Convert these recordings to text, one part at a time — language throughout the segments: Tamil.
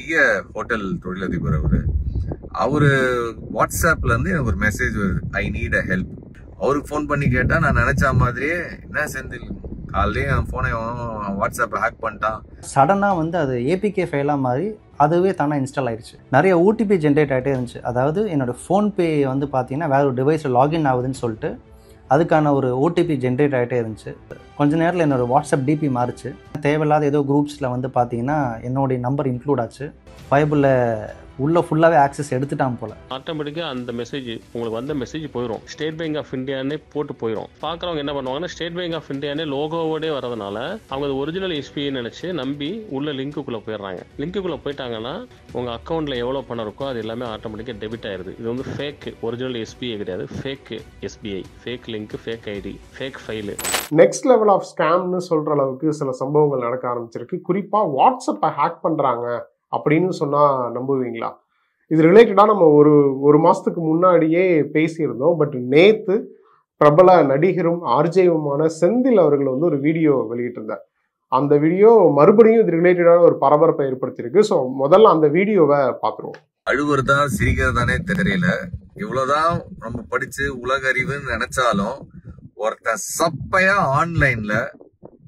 பெரிய ஹோட்டல் தொழிலதிபர் அவரு வாட்ஸ்அப்ல இருந்து எனக்கு ஒரு மெசேஜ் வருது, ஐ நீட் அ ஹெல்ப். அவருக்கு ஃபோன் பண்ணி கேட்டா நான் நினைச்ச மாதிரியே என்ன செந்தில் காலையிலே என் போனை வாட்ஸ்அப்பை ஹேக் பண்ணிட்டான். சடனாக வந்து அது ஏபிகே ஃபைலாக மாதிரி அதுவே தானே இன்ஸ்டால் ஆயிடுச்சு. நிறைய ஓடிபி ஜென்ரேட் ஆகிட்டே இருந்துச்சு. அதாவது என்னோடய ஃபோன்பே வந்து பார்த்தீங்கன்னா வேறு ஒரு டிவைஸில் லாகின் ஆகுதுன்னு சொல்லிட்டு அதுக்கான ஒரு ஓடிபி ஜென்ரேட் ஆகிட்டே இருந்துச்சு. கொஞ்ச நேரத்தில் என்னோடய வாட்ஸ்அப் டிபி மாறிச்சு. தேவையில்லாத ஏதோ குரூப்ஸில் வந்து பார்த்தீங்கன்னா என்னுடைய நம்பர் இன்க்ளூட் ஆச்சு. ஃபைபிளில் உள்ள ஃபுல்லாகவே ஆக்சஸ் எடுத்துட்டான் போல். ஆட்டோமேட்டிக்காக அந்த மெசேஜ் உங்களுக்கு வந்த மெசேஜ் போயிடும். ஸ்டேட் பேங்க் ஆஃப் இந்தியானே போட்டு போயிடும். பார்க்குறவங்க என்ன பண்ணுவாங்கன்னா ஸ்டேட் பேங்க் ஆஃப் இந்தியானே லோகோவோடே வரதுனால அவங்க அது ஒரிஜினல் எஸ்பிஐ நினச்சி நம்பி உள்ள லிங்க்குள்ளே போயிடுறாங்க. லிங்க்குள்ளே போயிட்டாங்கன்னா உங்கள் அக்கௌண்ட்டில் எவ்வளோ பணம் இருக்கோ அது எல்லாமே ஆட்டோமேட்டிக்காக டெபிட் ஆயிடுது. இது வந்து ஃபேக், ஒரிஜினல் எஸ்பிஐ கிடையாது, fake SBI, fake link, fake ID, fake file. Next level of ஸ்கேம்னு சொல்கிற அளவுக்கு சில சம்பவங்கள் நடக்க ஆரம்பிச்சிருக்கு. குறிப்பாக வாட்ஸ்அப்பை ஹேக் பண்ணுறாங்க அப்படின்னு சொன்னால் நம்புவீங்களா? இது ரிலேட்டடாக நம்ம ஒரு மாதத்துக்கு முன்னாடியே பேசியிருந்தோம். பட் நேற்று பிரபல நடிகரும் ஆர்ஜேவுமான செந்தில் அவர்கள் வந்து ஒரு வீடியோ வெளியிட்டிருந்தார். அந்த வீடியோ மறுபடியும் இது ரிலேட்டடான ஒரு பரபரப்பை ஏற்படுத்தியிருக்கு. ஸோ முதல்ல அந்த வீடியோவை பார்த்துருவோம். அழுவுறதா சிரிக்கிறதானே தெரியல. இவ்வளவுதான் நம்ம படிச்சு உலக அறிவுன்னு நினைச்சாலும் ஒருத்தன் சப்பையா ஆன்லைன்ல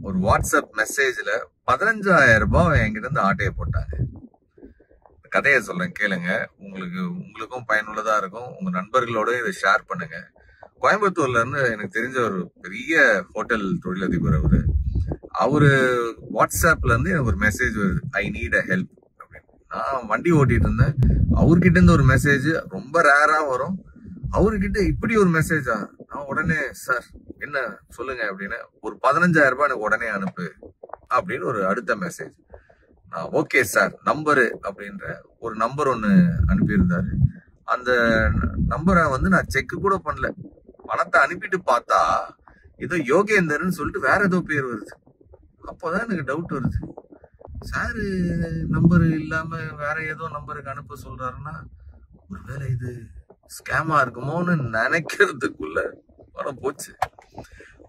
ஒரு வாட்ஸ்அப் மெசேஜ்ல 15,000 ரூபாய் என்கிட்ட இருந்து ஆட்டையை போட்டாங்க. கதையை சொல்றேன் கேளுங்க, உங்களுக்கும் பயனுள்ளதா இருக்கும். உங்க நண்பர்களோட இதை ஷேர் பண்ணுங்க. கோயம்புத்தூர்ல இருந்து எனக்கு தெரிஞ்ச ஒரு பெரிய ஹோட்டல் தொழிலதிபர் அவரு வாட்ஸ்அப்ல இருந்து எனக்கு ஒரு மெசேஜ் வருது, ஐ நீட் அ ஹெல்ப் அப்படின்னு. நான் வண்டி ஓட்டிட்டு இருந்தேன். அவர்கிட்ட இருந்து ஒரு மெசேஜ் ரொம்ப ரேரா வரும். அவர்கிட்ட இப்படி ஒரு மெசேஜா? நான் உடனே சார் என்ன சொல்லுங்க அப்படின்னு, ஒரு 15,000 ரூபாய் எனக்கு உடனே அனுப்பு அப்படின்னு ஒரு அடுத்த மெசேஜ். ஓகே சார் நம்பரு அப்படின்ற ஒரு நம்பர் ஒன்று அனுப்பியிருந்தாரு. அந்த நம்பரை வந்து நான் செக் கூட பண்ணல. பணத்தை அனுப்பிட்டு பார்த்தா ஏதோ யோகேந்தர்னு சொல்லிட்டு வேற ஏதோ பேர் வருது. அப்போதான் எனக்கு டவுட் வருது, சாரு நம்பரு இல்லாம வேற ஏதோ நம்பருக்கு அனுப்ப சொல்றாருன்னா ஒருவேளை இது ஸ்கேமா இருக்குமோன்னு நினைக்கிறதுக்குள்ள பணம் போச்சு.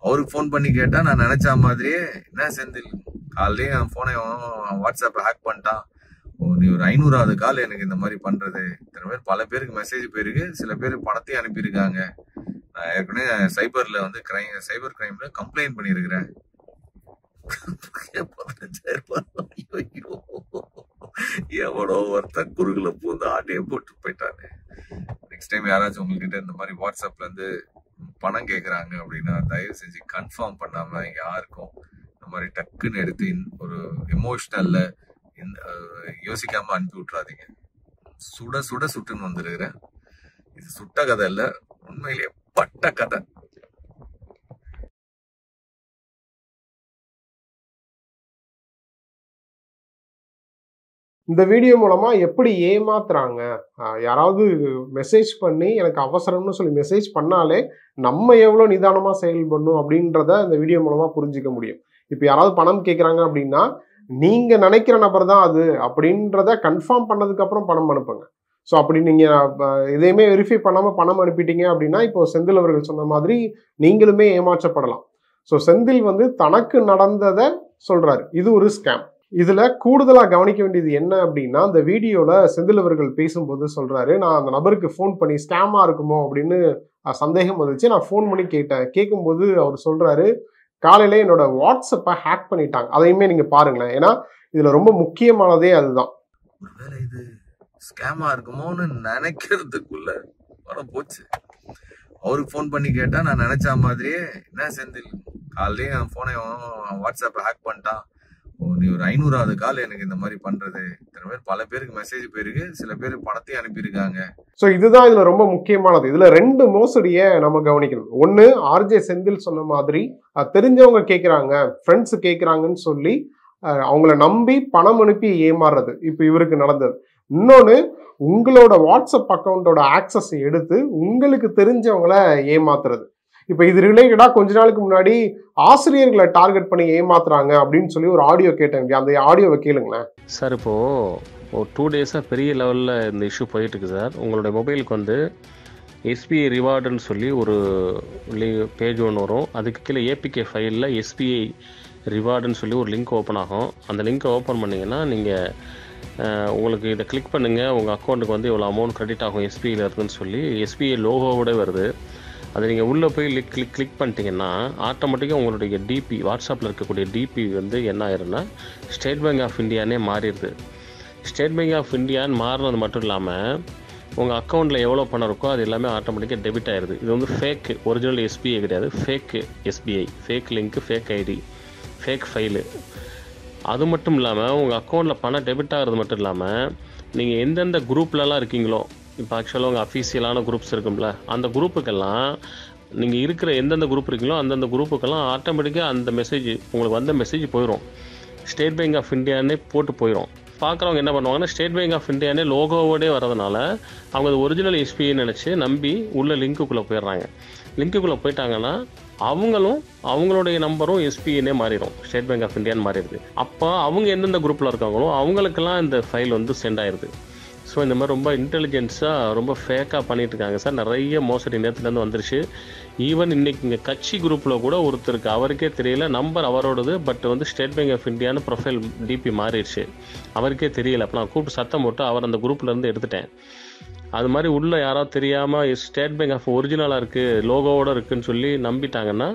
அவருக்கு ஃபோன் பண்ணி கேட்டா நான் நினைச்ச மாதிரியே என்ன செந்தில் காலையிலே என் போனை வாட்ஸ்அப்பை ஹேக் பண்ணிட்டான், நீ ஒரு 500வது கால் எனக்கு இந்த மாதிரி பண்றது. இத்தனை பேர் பல பேருக்கு மெசேஜ் போயிருக்கு, சில பேர் பணத்தையும் அனுப்பியிருக்காங்க. நான் ஏற்கனவே சைபர் கிரைம்ல கம்ப்ளைண்ட் பண்ணியிருக்கிறேன். 15,000 ரூபாய் எவ்வளோ ஒருத்தன் குறுகுல பூந்து ஆட்டையை போட்டு போயிட்டானே. நெக்ஸ்ட் டைம் யாராச்சும் உங்ககிட்ட இந்த மாதிரி வாட்ஸ்அப்ல இருந்து பணம் கேட்குறாங்க அப்படின்னா தயவு செஞ்சு கன்ஃபார்ம் பண்ணாம யாருக்கும் இந்த மாதிரி டக்குன்னு எடுத்து ஒரு எமோஷனல்ல யோசிக்காம அனுப்பி விட்டுறாதீங்க. சுட சுட சுட்டுன்னு வந்துருக்கிறேன். இது சுட்ட கதை இல்ல, உண்மையிலேயே பட்ட கதை. இந்த வீடியோ மூலமா எப்படி ஏமாத்துறாங்க, யாராவது மெசேஜ் பண்ணி எனக்கு அவசரம்னு சொல்லி மெசேஜ் பண்ணாலே நம்ம எவ்வளோ நிதானமாக செயல்படணும் அப்படின்றத இந்த வீடியோ மூலமா புரிஞ்சிக்க முடியும். இப்போ யாராவது பணம் கேட்குறாங்க அப்படின்னா நீங்க நினைக்கிற நபர் தான் அது அப்படின்றத கன்ஃபார்ம் பண்ணதுக்கு அப்புறம் பணம் அனுப்புங்க. ஸோ அப்படி நீங்க எதையுமே வெரிஃபை பண்ணாம பணம் அனுப்பிட்டீங்க அப்படின்னா இப்போ செந்தில் அவர்கள் சொன்ன மாதிரி நீங்களுமே ஏமாற்றப்படலாம். ஸோ செந்தில் வந்து தனக்கு நடந்ததை சொல்றாரு, இது ஒரு ஸ்கேம். இதுல கூடுதலா கவனிக்க வேண்டியது என்ன அப்படின்னா, இந்த வீடியோல செந்தில் அவர்கள் பேசும்போது சொல்றாரு, நான் அந்த நபருக்கு ஃபோன் பண்ணி ஸ்கேமா இருக்குமோ அப்படின்னு சந்தேகம் வந்துச்சு, நான் ஃபோன் பண்ணி கேட்டேன். கேட்கும்போது அவர் சொல்றாரு, காலையில என்னோட வாட்ஸ்அப்பை ஹேக் பண்ணிட்டாங்க. அதையுமே நீங்க பாருங்களேன், ஏன்னா இதுல ரொம்ப முக்கியமானதே அதுதான். ஒருவேளை இது ஸ்கேமா இருக்குமோன்னு நினைக்கிறதுக்குள்ள பணம் போச்சு. அவருக்கு ஃபோன் பண்ணி கேட்டா நான் நினைச்ச மாதிரியே என்ன செந்தில் காலையிலே என் போனை வாட்ஸ்அப்பை ஹேக் பண்ணிட்டான், நீ ஒரு 500வது கால் எனக்கு இந்த மாதிரி பண்றது. இத்தனை பேர் பல பேருக்கு மெசேஜ் போயிருக்கு, சில பேர் பணத்தையும் அனுப்பியிருக்காங்க. ஸோ இதுதான் இதுல ரொம்ப முக்கியமானது. இதுல 2 மோசடியை நம்ம கவனிக்கணும். ஒன்னு, ஆர்ஜே செந்தில் சொன்ன மாதிரி தெரிஞ்சவங்க கேட்குறாங்க, ஃப்ரெண்ட்ஸ் கேட்குறாங்கன்னு சொல்லி அவங்கள நம்பி பணம் அனுப்பி ஏமாறுறது, இப்போ இவருக்கு நடந்தது. இன்னொன்னு, உங்களோட வாட்ஸ்அப் அக்கௌண்டோட ஆக்சஸ் எடுத்து உங்களுக்கு தெரிஞ்சவங்கள ஏமாத்துறது. இப்போ இது ரிலேட்டடா கொஞ்ச நாளுக்கு முன்னாடி ஆசிரியர்களை டார்கெட் பண்ணி ஏமாத்துறாங்க அப்படின்னு சொல்லி ஒரு ஆடியோ கேட்டேன். அந்த ஆடியோவை கேளுங்களேன் சார். இப்போது ஒரு 2 டேஸாக பெரிய லெவலில் இந்த இஷ்யூ போயிட்டுருக்கு சார். உங்களுடைய மொபைலுக்கு வந்து எஸ்பிஐ ரிவார்டுன்னு சொல்லி ஒரு பேஜ் ஒன்று வரும். அதுக்கு கீழே ஏபிகே ஃபைலில் எஸ்பிஐ ரிவார்டுன்னு சொல்லி ஒரு லிங்க் ஓப்பன் ஆகும். அந்த லிங்க்கை ஓப்பன் பண்ணிங்கன்னா நீங்கள் உங்களுக்கு இதை கிளிக் பண்ணுங்கள், உங்கள் அக்கௌண்ட்டுக்கு வந்து இவ்வளோ அமௌண்ட் கிரெடிட் ஆகும் எஸ்பிஐயில் இருக்குதுன்னு சொல்லி எஸ்பிஐ லோகோவோட வருது. அதை நீங்கள் உள்ளே போய் கிளிக் பண்ணிட்டீங்கன்னா ஆட்டோமேட்டிக்காக உங்களுடைய டிபி, வாட்ஸ்அப்பில் இருக்கக்கூடிய டிபி வந்து என்ன ஆயிருன்னா ஸ்டேட் பேங்க் ஆஃப் இந்தியானே மாறிடுது. ஸ்டேட் பேங்க் ஆஃப் இந்தியான்னு மாறினது மட்டும் இல்லாமல் உங்கள் அக்கௌண்ட்டில் எவ்வளோ பணம் இருக்கோ அது எல்லாமே ஆட்டோமேட்டிக்காக டெபிட் ஆயிடுது. இது வந்து ஃபேக், ஒரிஜினல் எஸ்பிஐ கிடையாது, fake SBI, fake link, fake ID, fake file. அது மட்டும் இல்லாமல் உங்கள் அக்கௌண்ட்டில் பணம் டெபிட் ஆகிறது மட்டும் இல்லாமல் நீங்கள் எந்தெந்த குரூப்லலாம் இருக்கீங்களோ, இப்போ ஆக்சுவலாக உங்கள் அஃபீஷியலான குரூப்ஸ் இருக்கும்ல, அந்த குரூப்புக்கெல்லாம் நீங்கள் இருக்கிற எந்தெந்த குரூப் இருக்கீங்களோ அந்தந்த குரூப்புக்கெல்லாம் ஆட்டோமேட்டிக்காக அந்த மெசேஜ், உங்களுக்கு வந்த மெசேஜ் போயிடும். ஸ்டேட் பேங்க் ஆஃப் இந்தியானே போட்டு போயிடும். பார்க்குறவங்க என்ன பண்ணுவாங்கன்னா ஸ்டேட் பேங்க் ஆஃப் இந்தியானே லோகோவோடே வரதுனால அவங்க அது ஒரிஜினல் எஸ்பிஐன்னு நினச்சி நம்பி உள்ள லிங்க்குள்ளே போயிடுறாங்க. லிங்க்குள்ளே போயிட்டாங்கன்னா அவங்களுடைய நம்பரும் எஸ்பிஐனே மாறிடும், ஸ்டேட் பேங்க் ஆஃப் இந்தியான்னு மாறிடுது. அப்போ அவங்க எந்தெந்த குரூப்பில் இருக்காங்களோ அவங்களுக்கெல்லாம் இந்த ஃபைல் வந்து சென்ட் ஆயிடுது. ஸோ இந்த மாதிரி ரொம்ப இன்டெலிஜென்ஸாக ரொம்ப ஃபேக்காக பண்ணிட்டு இருக்காங்க சார். நிறைய மோசடி நேரத்துலேருந்து வந்துருச்சு. ஈவன் இன்னைக்கு இங்கே கட்சி குரூப்பில் கூட ஒருத்தருக்கு அவருக்கே தெரியல, நம்பர் அவரோடது, பட் வந்து ஸ்டேட் பேங்க் ஆஃப் இந்தியான்னு ப்ரொஃபைல் டிபி மாறிடுச்சு, அவருக்கே தெரியல. அப்போ நான் கூப்பிட்டு சத்தம் போட்டு அவர் அந்த குரூப்லேருந்து எடுத்துட்டேன். அது மாதிரி உள்ள யாராவது தெரியாமல் ஸ்டேட் பேங்க் ஆஃப் ஒரிஜினலாக இருக்குது, லோகோவோடு இருக்குதுன்னு சொல்லி நம்பிட்டாங்கன்னா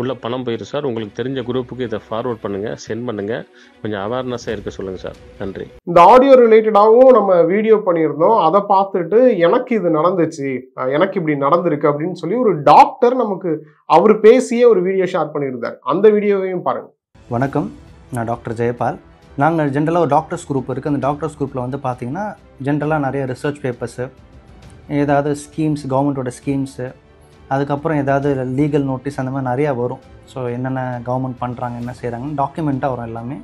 உள்ள பணம் போயிடும் சார். உங்களுக்கு தெரிஞ்ச குரூப்புக்கு இதை ஃபார்வர்ட் பண்ணுங்கள், சென்ட் பண்ணுங்கள், கொஞ்சம் அவேர்னஸாக இருக்க சொல்லுங்கள் சார். நன்றி. இந்த ஆடியோ ரிலேட்டடாகவும் நம்ம வீடியோ பண்ணியிருந்தோம். அதை பார்த்துட்டு எனக்கு இது நடந்துச்சு, எனக்கு இப்படி நடந்திருக்கு அப்படின்னு சொல்லி ஒரு டாக்டர் நமக்கு அவர் பேசியே ஒரு வீடியோ ஷேர் பண்ணியிருந்தார். அந்த வீடியோவையும் பாருங்கள். வணக்கம், நான் டாக்டர் ஜெயபால். நாங்கள் ஜென்ரலாக ஒரு டாக்டர்ஸ் குரூப் இருக்குது. அந்த டாக்டர்ஸ் குரூப்பில் வந்து பார்த்திங்கன்னா ஜென்ரலாக நிறைய ரிசர்ச் பேப்பர்ஸு, ஏதாவது ஸ்கீம்ஸ், கவர்மெண்ட்டோட ஸ்கீம்ஸு, அதுக்கப்புறம் ஏதாவது லீகல் நோட்டீஸ், அந்த மாதிரி நிறையா வரும். ஸோ என்னென்ன கவர்மெண்ட் பண்ணுறாங்க, என்ன செய்கிறாங்கன்னு டாக்குமெண்ட்டாக வரும் எல்லாமே.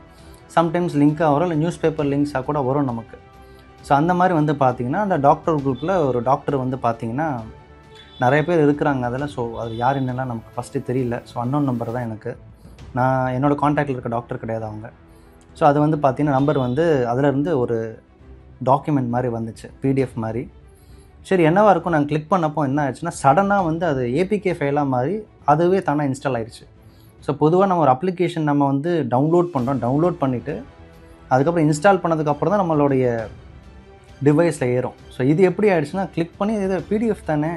சம்டைம்ஸ் லிங்காக வரும், இல்லை நியூஸ் பேப்பர் லிங்க்ஸாக கூட வரும் நமக்கு. ஸோ அந்த மாதிரி வந்து பார்த்திங்கன்னா அந்த டாக்டர் குரூப்பில் ஒரு டாக்டர் வந்து பார்த்திங்கன்னா நிறைய பேர் இருக்கிறாங்க அதில். ஸோ அது யார் என்னெல்லாம் நமக்கு ஃபஸ்ட்டு தெரியல. ஸோ அன்னோன் நம்பர் தான் எனக்கு. நான் என்னோடய கான்டாக்டில் இருக்க டாக்டர் கிடையாது அவங்க. ஸோ அது வந்து பார்த்திங்கன்னா நம்பர் வந்து அதிலேருந்து ஒரு டாக்குமெண்ட் மாதிரி வந்துச்சு, பிடிஎஃப் மாதிரி. சரி என்னவாக இருக்கும், நாங்கள் கிளிக் பண்ணப்போ என்ன ஆயிடுச்சுன்னா சடனாக வந்து அது ஏபிகே ஃபைலாக மாதிரி அதுவே தானாக இன்ஸ்டால் ஆயிடுச்சு. ஸோ பொதுவாக நம்ம ஒரு அப்ளிகேஷன் நம்ம வந்து டவுன்லோட் பண்ணுறோம், டவுன்லோட் பண்ணிவிட்டு அதுக்கப்புறம் இன்ஸ்டால் பண்ணதுக்கப்புறம் தான் நம்மளுடைய டிவைஸில் ஏறும். ஸோ இது எப்படி ஆயிடுச்சுன்னா கிளிக் பண்ணி இது பிடிஎஃப் தானே,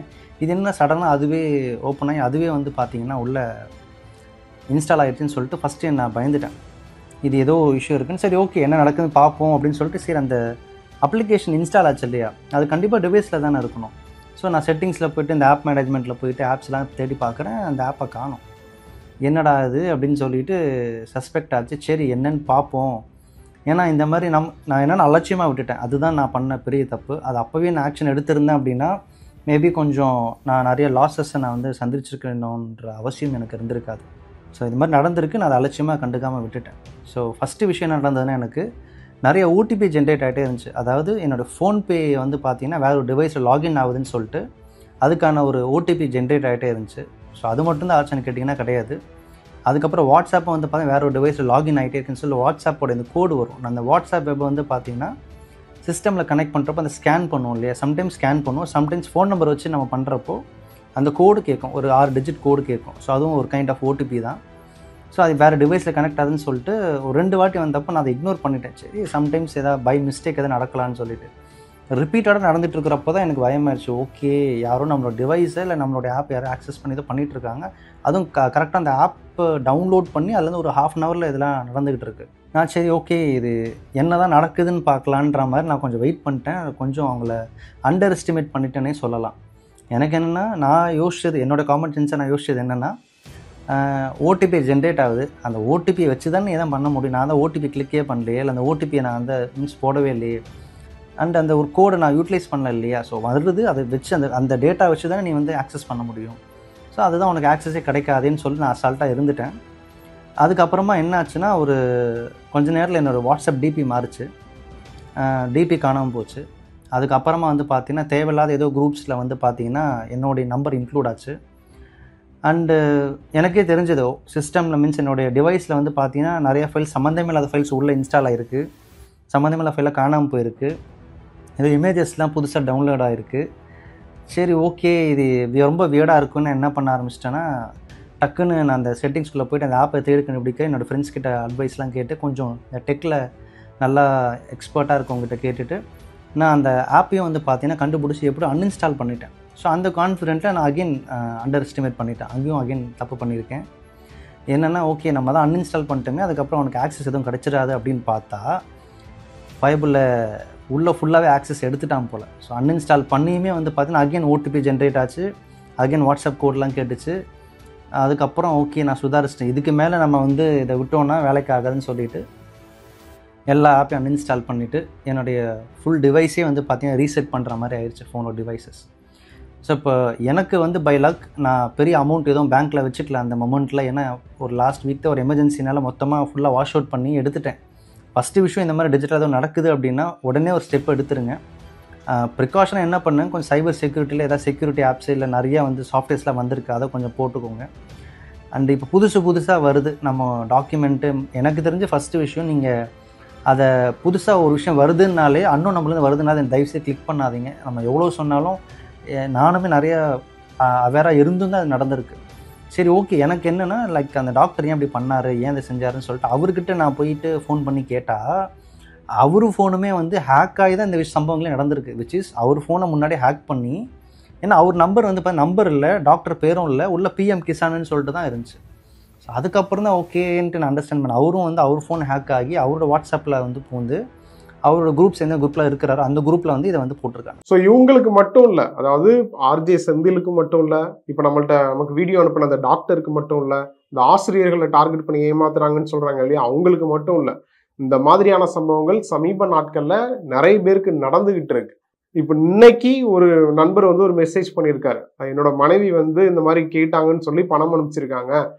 இது என்ன சடனாக அதுவே ஓப்பன் ஆகி அதுவே வந்து பார்த்திங்கன்னா உள்ள இன்ஸ்டால் ஆகிடுச்சின்னு சொல்லிட்டு ஃபஸ்ட்டு நான் பயந்துட்டேன், இது ஏதோ இஷ்யூ இருக்குன்னு. சரி ஓகே என்ன நடக்குதுன்னு பார்ப்போம் அப்படின்னு சொல்லிட்டு சரி அந்த அப்ளிகேஷன் இன்ஸ்டால் ஆச்சு இல்லையா, அது கண்டிப்பாக டிவைஸில் தானே இருக்கணும். ஸோ நான் செட்டிங்ஸில் போய்ட்டு இந்த ஆப் மேனேஜ்மெண்ட்டில் போய்ட்டு ஆப்ஸ்லாம் தேடி பார்க்குறேன், அந்த ஆப்பை காணும். என்னடா இது அப்படின்னு சொல்லிட்டு சஸ்பெக்ட் ஆச்சு. சரி என்னன்னு பார்ப்போம். ஏன்னா இந்த மாதிரி நான் என்னென்னு அலட்சியமாக விட்டுட்டேன், அதுதான் நான் பண்ண பெரிய தப்பு. அது அப்போவே நான் ஆக்ஷன் எடுத்திருந்தேன் அப்படின்னா மேபி கொஞ்சம் நான் நிறைய லாஸஸை நான் வந்து சந்திச்சிருக்கணுன்ற அவசியம் எனக்கு இருந்திருக்காது. ஸோ இது மாதிரி நடந்திருக்கு, நான் அதை அலட்சியமாக கண்டுக்காமல் விட்டுட்டேன். ஸோ ஃபஸ்ட்டு விஷயம் என்ன நடந்ததுன்னா எனக்கு நிறைய ஓடிபி ஜென்ரேட் ஆகிட்டே இருந்துச்சு. அதாவது என்னோடய ஃபோன்பே வந்து பார்த்திங்கன்னா வேறு ஒரு டிவைஸில் லாகின் ஆகுதுன்னு சொல்லிட்டு அதுக்கான ஒரு ஓடிபி ஜென்ரேட் ஆகிட்டே இருந்துச்சு. ஸோ அது மட்டும்தான் ஆச்சுன்னு கேட்டிங்கன்னா கிடையாது. அதுக்கப்புறம் வாட்ஸ்அப்பை வந்து பார்த்தீங்கன்னா வேறு ஒரு டிவைஸில் லாகின் ஆகிட்டே இருக்குன்னு சொல்லி வாட்ஸ்அப்போட இந்த கோடு வரும். அந்த வாட்ஸ்அப் வெப்பை வந்து பார்த்திங்கன்னா சிஸ்டமில் கனெக்ட் பண்ணுறப்போ அந்த ஸ்கேன் பண்ணுவோம் இல்லையா, சம்டைம்ஸ் ஸ்கேன் பண்ணுவோம், சம்டைம்ஸ் ஃபோன் நம்பர் வச்சு நம்ம பண்ணுறப்போ அந்த கோடு கேட்கும், ஒரு 6 டிஜிட் கோடு கேட்கும். ஸோ அதுவும் ஒரு கைண்ட் ஆஃப் ஓடிபி தான். ஸோ அது வேறு டிவைஸில் கனெக்ட் ஆகுதுன்னு சொல்லிட்டு ஒரு 2 வாட்டி வந்தப்போ நான் அதை இக்னோர் பண்ணிட்டேன். சரி சம்டைம்ஸ் எதாவது பை மிஸ்டேக் எதாவது நடக்கலான்னு சொல்லிட்டு ரிப்பீட்டடாக நடந்துட்டு இருக்கிறப்போ தான் எனக்கு பயமாயிடுச்சு. ஓகே யாரும் நம்மளோட டிவைஸை இல்லை நம்மளோட ஆப் யாரும் ஆக்சஸ் பண்ணி தான் பண்ணிகிட்ருக்காங்க, அதுவும் கரெக்டாக அந்த ஆப் டவுன்லோட் பண்ணி அதுலேருந்து ஒரு 1/2 hourல இதெல்லாம் நடந்துக்கிட்டு இருக்கு. நான் சரி ஓகே இது என்ன தான் நடக்குதுன்னு பார்க்கலான்ற மாதிரி நான் கொஞ்சம் வெயிட் பண்ணிட்டேன். கொஞ்சம் அவங்கள அண்டர் எஸ்டிமேட் பண்ணிட்டேனே சொல்லலாம். எனக்கு என்னென்னா நான் யோசிச்சது, என்னோடய காமன் சென்ஸை நான் யோசிச்சது என்னென்னா ஓடிபி ஜென்ரேட் ஆகுது, அந்த ஓடிபியை வச்சு தானே எதாவது பண்ண முடியும், நான் தான் ஓடிபி கிளிக்கே பண்ணலையே, இல்லை அந்த ஓடிபியை நான் அந்த மீன்ஸ் போடவே இல்லையே, அண்ட் அந்த ஒரு கோடை நான் யூட்டிலைஸ் பண்ணல இல்லையா. ஸோ வருது அதை வச்சு அந்த டேட்டா வச்சு தானே நீ வந்து ஆக்சஸ் பண்ண முடியும். ஸோ அதுதான் உனக்கு ஆக்சஸே கிடைக்காதுன்னு சொல்லி நான் அசால்ட்டாக இருந்துட்டேன். அதுக்கப்புறமா என்ன ஆச்சுன்னா ஒரு கொஞ்ச நேரத்தில் என்னோடய வாட்ஸ்அப் டிபி மாறிச்சு, டிபி காணாமல் போச்சு. அதுக்கப்புறமா வந்து பார்த்திங்கன்னா தேவையில்லாத ஏதோ குரூப்ஸில் வந்து பார்த்திங்கன்னா என்னுடைய நம்பர் இன்க்ளூட் ஆச்சு. அண்டு எனக்கே தெரிஞ்சதோ சிஸ்டமில் மீன்ஸ் என்னுடைய டிவைஸில் வந்து பார்த்திங்கன்னா நிறைய ஃபைல்ஸ் சம்மந்தமே இல்லாத ஃபைல்ஸ் உள்ளே இன்ஸ்டால் ஆகிருக்கு, சம்மந்தமில்லாத ஃபைலாக காணாமல் போயிருக்கு, இது இமேஜஸ்லாம் புதுசாக டவுன்லோட் ஆகிருக்கு. சரி ஓகே இது ரொம்ப வியர்டாக இருக்குன்னு என்ன பண்ண ஆரம்பிச்சிட்டேன்னா டக்குன்னு நான் அந்த செட்டிங்ஸ்குள்ளே போய்ட்டு அந்த ஆப்பை தேடி கண்டுபிடிக்க என்னோடய ஃப்ரெண்ட்ஸ் கிட்ட அட்வைஸ்லாம் கேட்டு கொஞ்சம் இந்த டெக்கில் நல்லா எக்ஸ்பர்ட்டாக இருக்கவங்ககிட்ட கேட்டுட்டு நான் அந்த ஆப்பையும் வந்து பார்த்தீங்கன்னா கண்டுபிடிச்சி எப்படி அன்இன்ஸ்டால் பண்ணிட்டேன். ஸோ அந்த கான்ஃபிடென்ட்டில் நான் அகெயின் அண்டர் எஸ்டிமேட் பண்ணிட்டேன். அங்கேயும் அகெயின் தப்பு பண்ணியிருக்கேன். என்னென்னா ஓகே நம்ம தான் அன்இன்ஸ்டால் பண்ணிட்டோமே, அதுக்கப்புறம் அவனுக்கு ஆக்சஸ் எதுவும் கிடச்சிடாது அப்படின்னு பார்த்தா ஃபைபரில் உள்ளே ஃபுல்லாகவே ஆக்சஸ் எடுத்துட்டான் போல். ஸோ அன்இன்ஸ்டால் பண்ணியுமே வந்து பார்த்தீங்கன்னா அகெயின் ஓடிபி ஜென்ரேட் ஆச்சு, அகெயின் வாட்ஸ்அப் கோட்லாம் கேட்டுச்சு. அதுக்கப்புறம் ஓகே நான் சுதாரிச்சிட்டேன், இதுக்கு மேலே நம்ம வந்து இதை விட்டோன்னா வேலைக்கு ஆகாதுன்னு சொல்லிவிட்டு எல்லா ஆப்பையும் அன்இன்ஸ்டால் பண்ணிவிட்டு என்னுடைய ஃபுல் டிவைஸே வந்து பார்த்தீங்கன்னா ரீசெட் பண்ணுற மாதிரி ஆயிடுச்சு ஃபோனோட டிவைசஸ். ஸோ இப்போ எனக்கு வந்து பை லக் நான் பெரிய அமௌண்ட் எதுவும் பேங்க்கில் வச்சுக்கல அந்த மொமெண்ட்டில். ஏன்னா ஒரு லாஸ்ட் வீக் ஒரு எமர்ஜென்சினால் மொத்தமாக ஃபுல்லாக வாஷ் அவுட் பண்ணி எடுத்துட்டேன். ஃபஸ்ட்டு விஷயம் இந்த மாதிரி டிஜிட்டல் எதுவும் நடக்குது அப்படின்னா உடனே ஒரு ஸ்டெப் எடுத்துருங்க. ப்ரிகாஷனாக என்ன பண்ணுங்க, கொஞ்சம் சைபர் செக்யூரிட்டியில் ஏதாவது செக்யூரிட்டி ஆப்ஸ் இல்லை நிறையா வந்து சாஃப்ட்வேர்ஸ்லாம் வந்திருக்கு, அதை கொஞ்சம் போட்டுக்கோங்க. அண்ட் இப்போ புதுசாக வருது நம்ம டாக்குமெண்ட்டு. எனக்கு தெரிஞ்ச ஃபஸ்ட்டு விஷயம், நீங்கள் அதை புதுசாக ஒரு விஷயம் வருதுன்னாலே அன்னும் நம்மளுக்கு வருதுனால தயவுசெய்து கிளிக் பண்ணாதீங்க. நம்ம எவ்வளோ சொன்னாலும் நானுமே நிறையா அவேராக இருந்தும் தான் அது நடந்திருக்கு. சரி ஓகே, எனக்கு என்னென்னா லைக் அந்த டாக்டர் ஏன் இப்படி பண்ணார், ஏன் இதை செஞ்சாருன்னு சொல்லிட்டு அவர்கிட்ட நான் போயிட்டு ஃபோன் பண்ணி கேட்டால் அவரு ஃபோனுமே வந்து ஹேக் ஆகி தான் இந்த சம்பவங்களே நடந்திருக்கு. விச் இஸ் அவர் ஃபோனை முன்னாடி ஹேக் பண்ணி, ஏன்னா அவர் நம்பர் வந்து இப்போ நம்பர் இல்லை, டாக்டர் பேரும் இல்லை, உள்ள பிஎம் கிசான்னு சொல்லிட்டு தான் இருந்துச்சு. ஸோ அதுக்கப்புறம் தான் ஓகேன்ட்டு நான் அண்டர்ஸ்டாண்ட் பண்ணேன். அவரும் வந்து அவர் ஃபோன் ஹேக் ஆகி அவரோட வாட்ஸ்அப்பில் வந்து பூந்து அவரோட குரூப்ஸ் எந்த குரூப்பில் இருக்கிறாரோ அந்த குரூப்பில் வந்து இதை வந்து போட்டிருக்காங்க. ஸோ இவங்களுக்கு மட்டும் இல்லை, அதாவது ஆர்ஜே செந்திலுக்கு மட்டும் இல்லை, இப்போ நமக்கு வீடியோ அனுப்பின அந்த டாக்டருக்கு மட்டும் இல்லை, இந்த ஆசிரியர்களை டார்கெட் பண்ணி ஏமாத்துறாங்கன்னு சொல்கிறாங்க இல்லையா, அவங்களுக்கு மட்டும் இல்லை, இந்த மாதிரியான சம்பவங்கள் சமீப நாட்களில் நிறைய பேருக்கு நடந்துகிட்டு இருக்கு. இப்போ இன்னைக்கு ஒரு நண்பர் வந்து ஒரு மெசேஜ் பண்ணியிருக்காரு, என்னோட மனைவி வந்து இந்த மாதிரி கேட்டாங்கன்னு சொல்லி பணம் அனுப்பிச்சிருக்காங்க,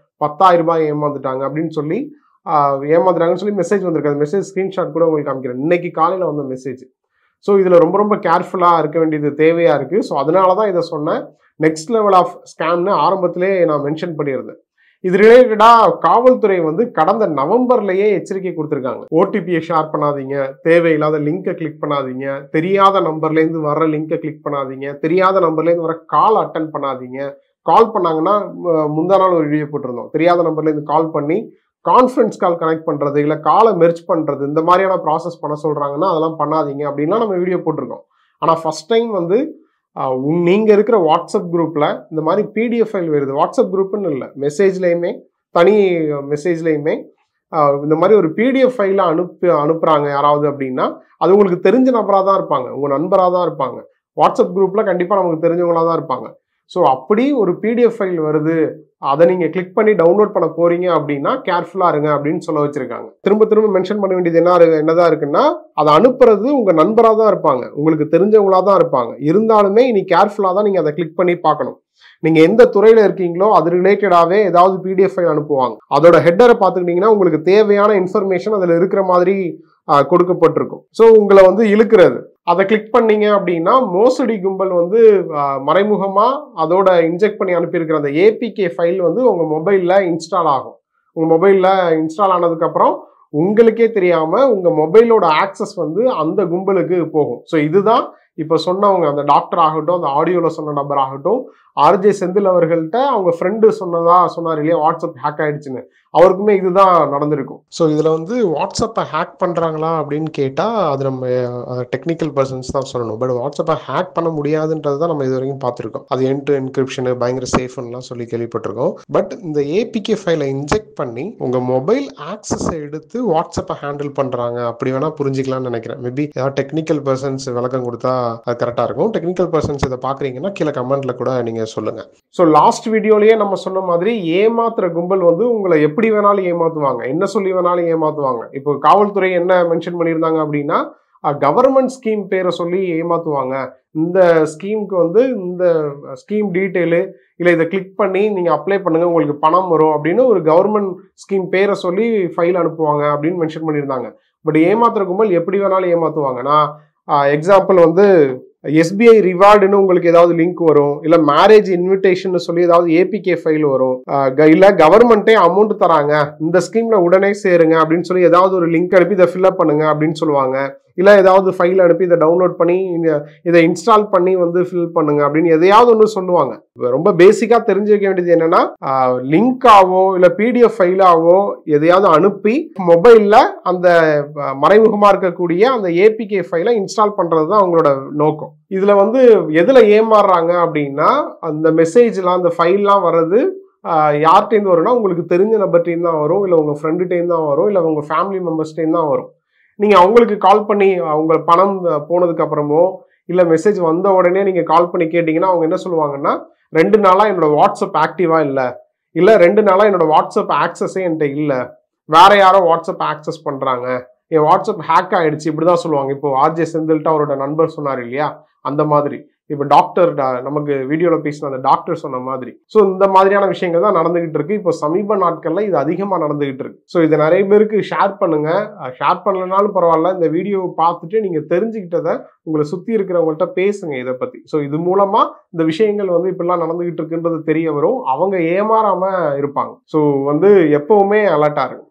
10,000 ரூபாய் ஏமாந்துட்டாங்க அப்படின்னு சொல்லி ஏமாந்துட்டாங்கன்னு சொல்லி மெசேஜ் வந்திருக்கு. அந்த மெசேஜ் ஸ்க்ரீன்ஷாட் கூட உங்களுக்கு காமிக்கிறேன். இன்னைக்கு காலையில் வந்த மெசேஜ். ஸோ இதில் ரொம்ப கேர்ஃபுல்லாக இருக்க வேண்டியது தேவையாக இருக்குது. ஸோ அதனால தான் இதை சொன்னேன். நெக்ஸ்ட் லெவல் ஆஃப் ஸ்கேம்னு ஆரம்பத்திலே நான் மென்ஷன் பண்ணியிருந்தேன். இது ரிலேட்டடாக காவல்துறை வந்து கடந்த நவம்பர்லேயே எச்சரிக்கை கொடுத்துருக்காங்க. ஓடிபியை ஷேர் பண்ணாதீங்க, தேவையில்லாத லிங்கை கிளிக் பண்ணாதீங்க, தெரியாத நம்பர்லேருந்து வர லிங்கை கிளிக் பண்ணாதீங்க, தெரியாத நம்பர்லேருந்து வர கால் அட்டன் பண்ணாதீங்க. கால் பண்ணாங்கன்னா முந்தா நாள் ஒரு வீடியோ போட்டிருந்தோம், தெரியாத நம்பர்லேருந்து கால் பண்ணி கான்ஃபரன்ஸ் கால் கனெக்ட் பண்ணுறது, இல்லை காலை மெர்ஜ் பண்ணுறது, இந்த மாதிரியான ப்ராசஸ் பண்ண சொல்கிறாங்கன்னா அதெல்லாம் பண்ணாதீங்க அப்படின்லாம் நம்ம வீடியோ போட்டிருக்கோம். ஆனால் ஃபஸ்ட் டைம் வந்து நீங்கள் இருக்கிற வாட்ஸ்அப் குரூப்பில் இந்த மாதிரி பிடிஎஃப் ஃபைல் வருது. வாட்ஸ்அப் குரூப்புன்னு இல்லை, மெசேஜ்லேயுமே தனி மெசேஜ்லேயுமே இந்த மாதிரி ஒரு பிடிஎஃப் ஃபைலை அனுப்புகிறாங்க யாராவது அப்படின்னா அது உங்களுக்கு தெரிஞ்ச நபராக தான் இருப்பாங்க, உங்கள் நண்பராக தான் இருப்பாங்க. வாட்ஸ்அப் குரூப்பில் கண்டிப்பாக நமக்கு தெரிஞ்சவங்களாக தான் இருப்பாங்க. ஸோ அப்படி ஒரு பிடிஎஃப் ஃபைல் வருது, அதை நீங்கள் கிளிக் பண்ணி டவுன்லோட் பண்ண போறீங்க அப்படின்னா கேர்ஃபுல்லாக இருங்க அப்படின்னு சொல்ல வச்சிருக்காங்க. திரும்ப மென்ஷன் பண்ண வேண்டியது என்னதான் இருக்குன்னா, அதை அனுப்புறது உங்கள் நண்பராக தான் இருப்பாங்க, உங்களுக்கு தெரிஞ்சவங்களாக தான் இருப்பாங்க. இருந்தாலுமே இனி கேர்ஃபுல்லாக தான் நீங்கள் அதை கிளிக் பண்ணி பார்க்கணும். நீங்கள் எந்த துறையில் இருக்கீங்களோ அது ரிலேட்டடாகவே ஏதாவது பிடிஎஃப் ஃபைல் அனுப்புவாங்க. அதோட ஹெட்டரை பார்த்துக்கிட்டிங்கன்னா உங்களுக்கு தேவையான இன்ஃபர்மேஷன் அதில் இருக்கிற மாதிரி கொடுக்கப்பட்டிருக்கும். ஸோ உங்களை வந்து இழுக்கிறது, அதை கிளிக் பண்ணீங்க அப்படின்னா மோசடி கும்பல் வந்து மறைமுகமா அதோட இன்ஜெக்ட் பண்ணி அனுப்பியிருக்கிற அந்த ஏபிகே ஃபைல் வந்து உங்க மொபைல்ல இன்ஸ்டால் ஆகும். உங்க மொபைல்ல இன்ஸ்டால் ஆனதுக்கு அப்புறம் உங்களுக்கே தெரியாம உங்க மொபைலோட ஆக்சஸ் வந்து அந்த கும்பலுக்கு போகும். ஸோ இதுதான் இப்ப சொன்னவங்க, அந்த டாக்டர் ஆகட்டும், அந்த ஆடியோல சொன்ன நபர் ஆகட்டும், ஆர்ஜே செந்தில் அவர்கள்ட்ட அவங்க ஃப்ரெண்டு சொன்னார் இல்லையா வாட்ஸ்அப் ஹேக் ஆயிடுச்சுன்னு, அவருக்குமே இதுதான் நடந்திருக்கும். ஸோ இதில் வந்து வாட்ஸ்அப்பை ஹேக் பண்ணுறாங்களா அப்படின்னு கேட்டால் அது நம்ம டெக்னிக்கல் பர்சன்ஸ் தான் சொல்லணும். பட் வாட்ஸ்அப்பை ஹேக் பண்ண முடியாதுன்றது தான் நம்ம இது வரைக்கும் பார்த்துருக்கோம். அது எண்ட் டு என்கிரிப்ஷனு பயங்கர சேஃப்னுலாம் சொல்லி கேள்விப்பட்டிருக்கோம். பட் இந்த ஏபிகே ஃபைலை இன்ஜெக்ட் பண்ணி உங்கள் மொபைல் ஆக்சஸை எடுத்து வாட்ஸ்அப்பை ஹேண்டில் பண்ணுறாங்க அப்படி வேணால் புரிஞ்சிக்கலாம்னு நினைக்கிறேன். மேபி ஏதாவது டெக்னிக்கல் பர்சன்ஸ் விளக்கம் கொடுத்தா அது கரெக்டாக இருக்கும். டெக்னிக்கல் பர்சன்ஸ் இதை பார்க்குறீங்கன்னா கீழே கமெண்ட்ல கூட நீங்கள் சொல்லுங்கள். ஸோ லாஸ்ட் வீடியோலேயே நம்ம சொன்ன மாதிரி ஏமாத்துற கும்பல் வந்து உங்களை எப்படி வேணாலும் ஏமாத்துவாங்க, என்ன சொல்லி வேணாலும் ஏமாத்துவாங்க. இப்போ காவல்துறை என்ன மென்ஷன் பண்ணியிருந்தாங்க அப்படின்னா, கவர்மெண்ட் ஸ்கீம் பேரை சொல்லி ஏமாத்துவாங்க. இந்த ஸ்கீமுக்கு வந்து இந்த ஸ்கீம் டீட்டெயிலு இல்லை இதை கிளிக் பண்ணி நீங்கள் அப்ளை பண்ணுங்க உங்களுக்கு பணம் வரும் அப்படின்னு ஒரு கவர்மெண்ட் ஸ்கீம் பேரை சொல்லி ஃபைல் அனுப்புவாங்க அப்படின்னு மென்ஷன் பண்ணியிருந்தாங்க. பட் ஏமாத்துற கும்பல் எப்படி வேணாலும் ஏமாத்துவாங்க. நான் எக்ஸாம்பிள் வந்து எஸ்பிஐ ரிவார்டுன்னு உங்களுக்கு ஏதாவது லிங்க் வரும், இல்லை மேரேஜ் இன்விடேஷன் சொல்லி ஏதாவது ஏபிகே ஃபைல் வரும், இல்லை கவர்மெண்ட்டே அமௌண்ட் தராங்க இந்த ஸ்கீம்ல உடனே சேருங்க அப்படின்னு சொல்லி ஏதாவது ஒரு லிங்க் அனுப்பி இதை ஃபில்அப் பண்ணுங்க அப்படின்னு சொல்லுவாங்க. இல்லை ஏதாவது ஃபைல் அனுப்பி இதை டவுன்லோட் பண்ணி இதை இன்ஸ்டால் பண்ணி வந்து ஃபில் பண்ணுங்க அப்படின்னு எதையாவது ஒன்று சொல்லுவாங்க. ரொம்ப பேசிக்காக தெரிஞ்சு வைக்க வேண்டியது என்னன்னா, லிங்காவோ இல்லை பிடிஎஃப் ஃபைலாவோ எதையாவது அனுப்பி மொபைலில் அந்த மறைமுகமாக இருக்கக்கூடிய அந்த ஏபிகே ஃபைலை இன்ஸ்டால் பண்ணுறது தான் அவங்களோட நோக்கம். இதில் வந்து எதில் ஏமாறுறாங்க அப்படின்னா, அந்த மெசேஜ்லாம் அந்த ஃபைல்லாம் வர்றது யார்கிட்டேருந்து வரும்னா, உங்களுக்கு தெரிஞ்ச நபர்கிட்டேருந்து தான் வரும், இல்லை உங்கள் ஃப்ரெண்டுகிட்டேருந்து தான் வரும், இல்லை உங்கள் ஃபேமிலி மெம்பர்ஸ்டேருந்து தான் வரும். நீங்கள் அவங்களுக்கு கால் பண்ணி அவங்க பணம் போனதுக்கு அப்புறமோ இல்லை மெசேஜ் வந்த உடனே நீங்கள் கால் பண்ணி கேட்டிங்கன்னா அவங்க என்ன சொல்லுவாங்கன்னா, 2 நாளாக என்னோட வாட்ஸ்அப் ஆக்டிவாக இல்லை 2 நாளாக என்னோட வாட்ஸ்அப் ஆக்சஸே என்கிட்ட இல்லை, வேற யாரோ வாட்ஸ்அப் ஆக்சஸ் பண்ணுறாங்க, என் வாட்ஸ்அப் ஹேக் ஆகிடுச்சு, இப்படி தான் சொல்லுவாங்க. இப்போ ஆர்ஜே செந்தில்ட்டு அவரோட நண்பர் சொன்னார் இல்லையா, அந்த மாதிரி. இப்போ டாக்டர் நமக்கு வீடியோவில் பேசின அந்த டாக்டர் சொன்ன மாதிரி. ஸோ இந்த மாதிரியான விஷயங்கள் தான் நடந்துகிட்டு இருக்கு. இப்போ சமீப நாட்களில் இது அதிகமாக நடந்துகிட்டு இருக்கு. ஸோ இதை நிறைய பேருக்கு ஷேர் பண்ணுங்க. ஷேர் பண்ணலனாலும் பரவாயில்ல, இந்த வீடியோவை பார்த்துட்டு நீங்கள் தெரிஞ்சுக்கிட்டதை உங்களை சுற்றி இருக்கிறவங்கள்ட்ட பேசுங்க இதை பற்றி. ஸோ இது மூலமாக இந்த விஷயங்கள் வந்து இப்படிலாம் நடந்துகிட்டு இருக்குன்றது தெரிய வரும். அவங்க ஏமாறாமல் இருப்பாங்க. ஸோ வந்து எப்பவுமே அலர்ட்டாக இருங்க.